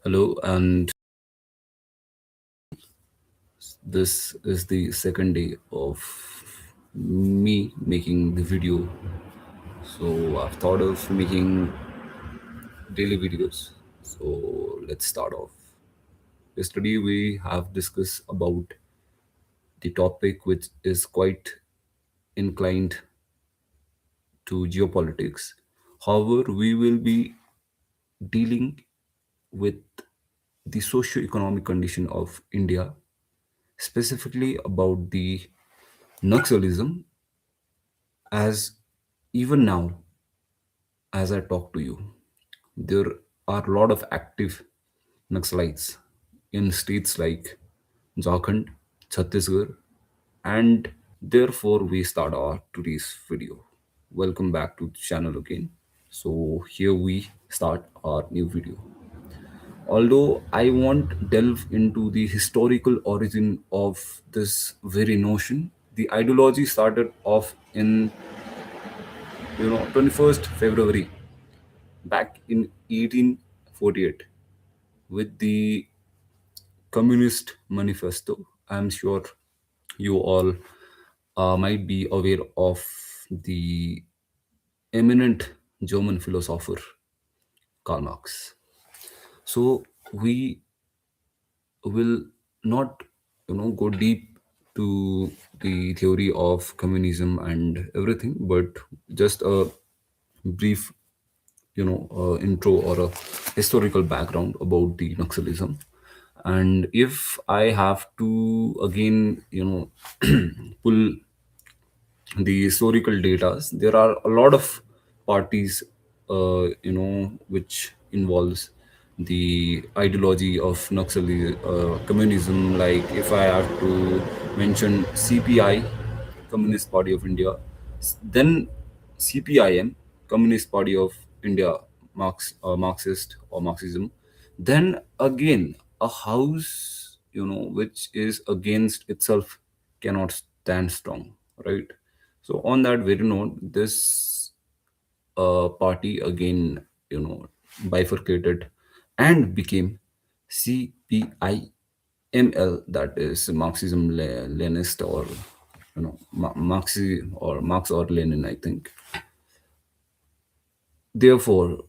Hello, and this is the second day of me making the video. So I've thought of making daily videos. So let's start off. Yesterday we have discussed about the topic which is quite inclined to geopolitics. However, we will be dealing with the socio-economic condition of India, specifically about the Naxalism as even now as I talk to you, there are a lot of active Naxalites in states like Jharkhand, Chhattisgarh, and therefore we start our today's video. Welcome back to the channel again. So here we start our new video. Although I won't delve into the historical origin of this very notion, the ideology started off in 21st February back in 1848 with the Communist Manifesto. I'm sure you all might be aware of the eminent German philosopher Karl Marx. So we will not go deep to the theory of communism and everything, but just a brief intro or a historical background about the Naxalism. And if I have to again pull the historical data, there are a lot of parties which involves the ideology of communism. Like if I have to mention CPI, Communist Party of India, then CPIM, Communist Party of India, Marxist or Marxism, then again a house which is against itself cannot stand strong, right? So on that very note, this party again bifurcated and became CPIML, that is Marxism Leninist, or Marxi or Marx or Lenin, I think. Therefore,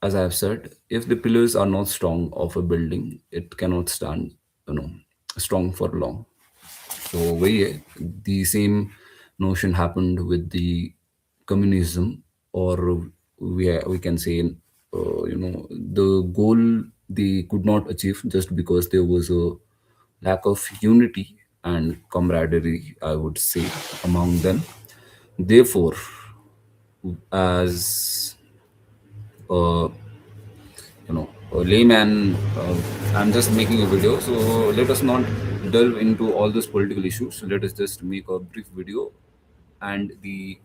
as I have said, if the pillars are not strong of a building, it cannot stand you know strong for long. So the same notion happened with the communism, or we can say, the goal they could not achieve just because there was a lack of unity and camaraderie, I would say, among them. Therefore, as a a layman, I'm just making a video, so let us not delve into all those political issues. Let us just make a brief video, and the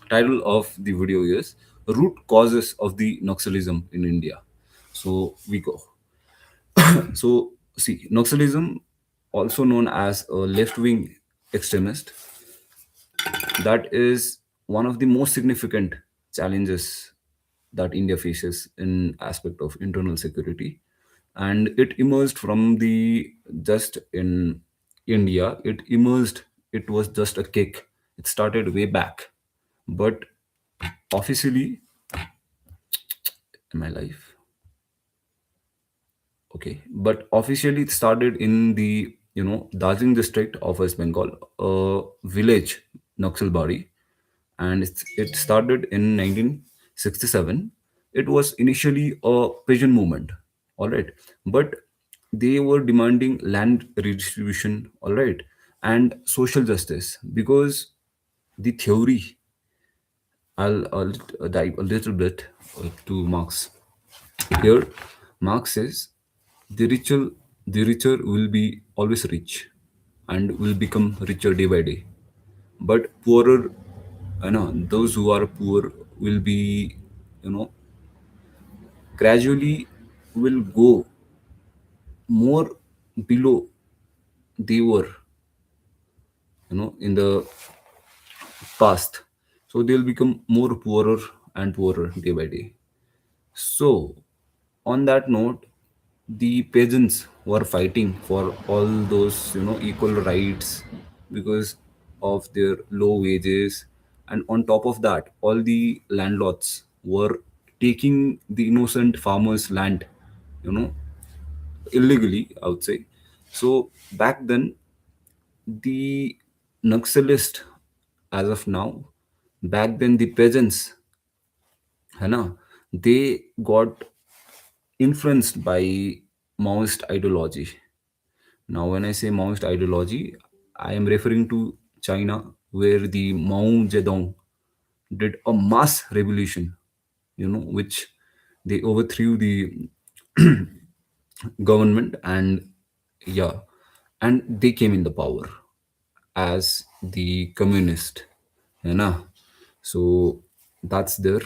title of the video is Root Causes of the Naxalism in India. So we go. So see, Naxalism, also known as a left-wing extremist, that is one of the most significant challenges that India faces in aspect of internal security. And it emerged from the just in India. It emerged. It was just a kick. It started way back, but officially, in my life, okay. But officially, it started in the Darjeeling district of West Bengal, a village Naxalbari, and it started in 1967. It was initially a pigeon movement, all right, but they were demanding land redistribution, all right, and social justice, because the theory, I'll dive a little bit to Marx. Here, Marx says the richer will be always rich and will become richer day by day. But poorer, those who are poor will be, you know, gradually will go more below they were, in the past. So they'll become more poorer and poorer day by day. So On that note, the peasants were fighting for all those, equal rights because of their low wages. And on top of that, all the landlords were taking the innocent farmers' land, you know, illegally, I would say. So back then, the Naxalist, as of now, back then the peasants, है ना, they got influenced by Maoist ideology. Now, when I say Maoist ideology, I am referring to China, where the Mao Zedong did a mass revolution, which they overthrew the government, and yeah, and they came in the power as the communist, so that's there.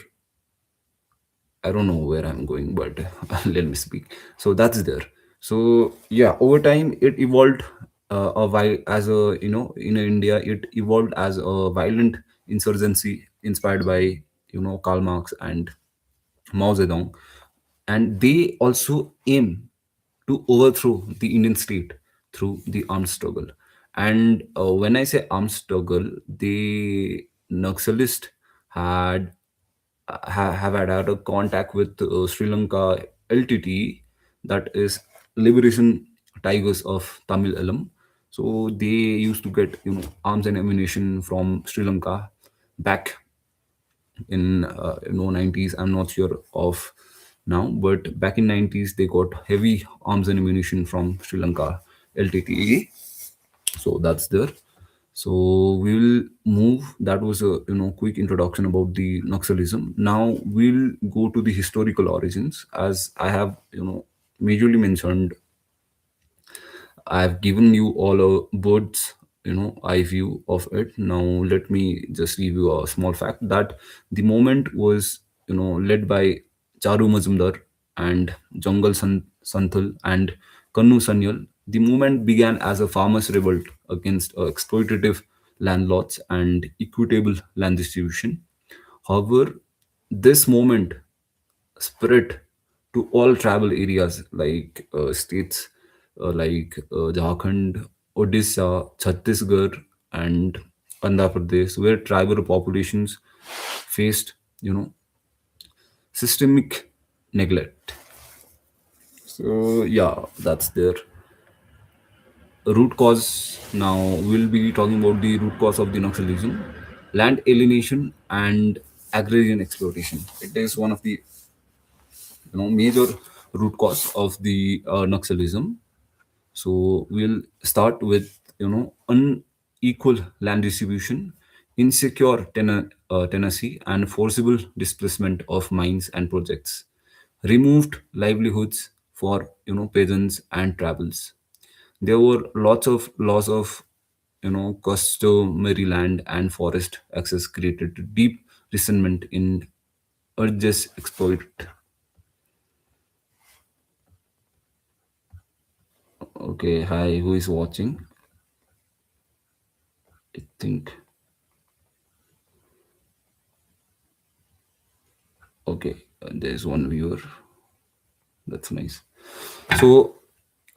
I don't know where I'm going, but let me speak. So that's there. So yeah, over time it evolved as a, in India it evolved as a violent insurgency inspired by, Karl Marx and Mao Zedong, and they also aim to overthrow the Indian state through the armed struggle. And when I say armed struggle, the Naxalist had have had a contact with Sri Lanka LTT, that is Liberation Tigers of Tamil Elam. So they used to get, arms and ammunition from Sri Lanka back in 90s. I'm not sure of now, but back in 90s they got heavy arms and ammunition from Sri Lanka LTTE. So that's there. So we will move. That was a, quick introduction about the Naxalism. Now we'll go to the historical origins, as I have, majorly mentioned. I've given you all a bird's, eye view of it. Now let me just give you a small fact that the movement was, led by Charu Mazumdar and Santhal and Kannu Sanyal. The movement began as a farmers' revolt against exploitative landlords and equitable land distribution. However, this movement spread to all tribal areas like states like Jharkhand, Odisha, Chhattisgarh, and Andhra Pradesh, where tribal populations faced, systemic neglect. So yeah, that's their root cause. Now we'll be talking about the root cause of the Naxalism: land alienation and agrarian exploitation. It is one of the, major root cause of the Naxalism. So we'll start with, unequal land distribution, insecure tenancy, and forcible displacement of mines and projects, removed livelihoods for, peasants and travels. There were lots of laws of, customary land and forest access created deep resentment in urges exploit. Okay, hi, who is watching? I think, okay, there's one viewer. That's nice. So,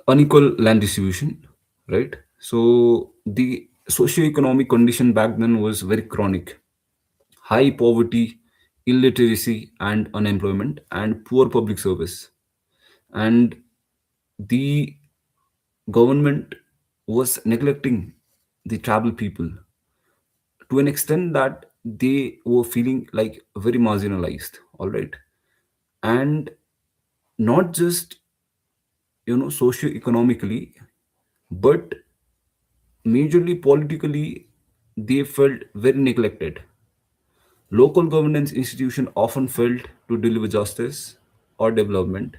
unequal land distribution, right? So, the socio-economic condition back then was very chronic: high poverty, illiteracy, and unemployment, and poor public service. And the government was neglecting the tribal people to an extent that they were feeling like very marginalized. All right. And not just, socio-economically, but majorly politically, they felt very neglected. Local governance institutions often failed to deliver justice or development.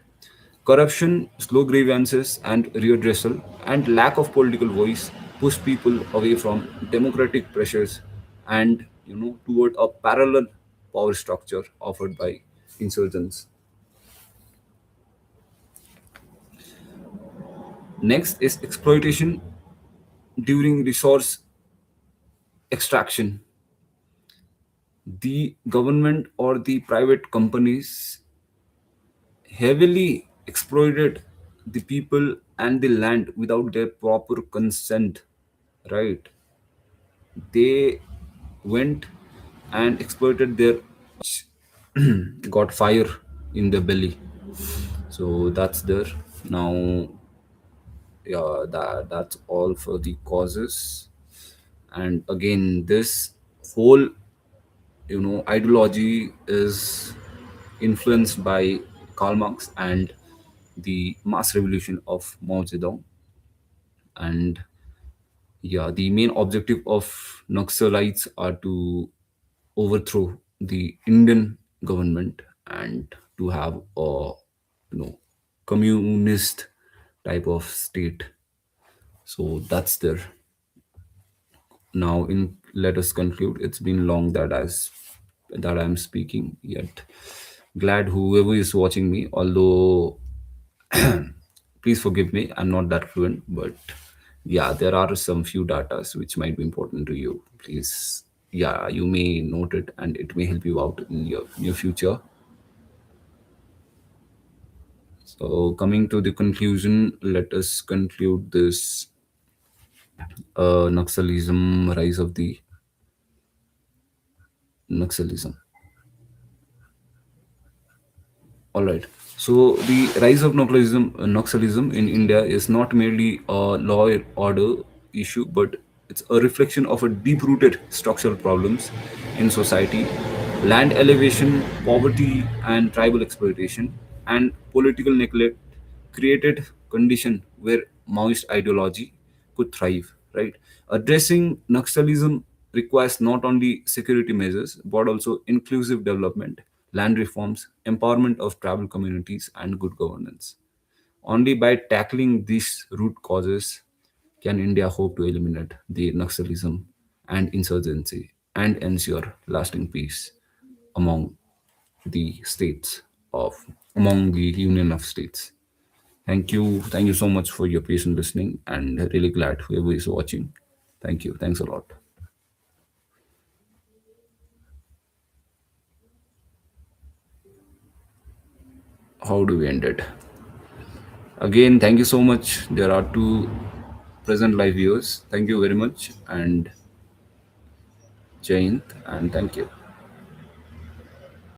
Corruption, slow grievances and redressal, and lack of political voice pushed people away from democratic pressures and, toward a parallel power structure offered by insurgents. Next is exploitation during resource extraction. The government or the private companies heavily exploited the people and the land without their proper consent, right? They went and exploited their got fire in the belly. So that's there. Now, yeah, that's all for the causes. And again, this whole, ideology is influenced by Karl Marx and the mass revolution of Mao Zedong. And yeah, the main objective of Naxalites are to overthrow the Indian government and to have a, communist type of state. So that's there. Now, in let us conclude. It's been long that I'm speaking. Yet, glad whoever is watching me. Although, please forgive me, I'm not that fluent, but yeah, there are some few datas which might be important to you. Please, yeah, you may note it, and it may help you out in your near future. So, coming to the conclusion, let us conclude this Naxalism, rise of the Naxalism. All right. So the rise of Naxalism in India is not merely a law and order issue, but it's a reflection of a deep-rooted structural problems in society: land elevation, poverty, and tribal exploitation, and political neglect created condition where Maoist ideology could thrive. Right. Addressing Naxalism requires not only security measures but also inclusive development, land reforms, empowerment of tribal communities, and good governance. Only by tackling these root causes can India hope to eliminate the Naxalism and insurgency and ensure lasting peace among the states of among the Union of States. Thank you. Thank you so much for your patient listening, and really glad whoever is watching. Thank you. Thanks a lot. How do we end it? Again, thank you so much. There are two present live viewers. Thank you very much, and Jai Hind, and thank you.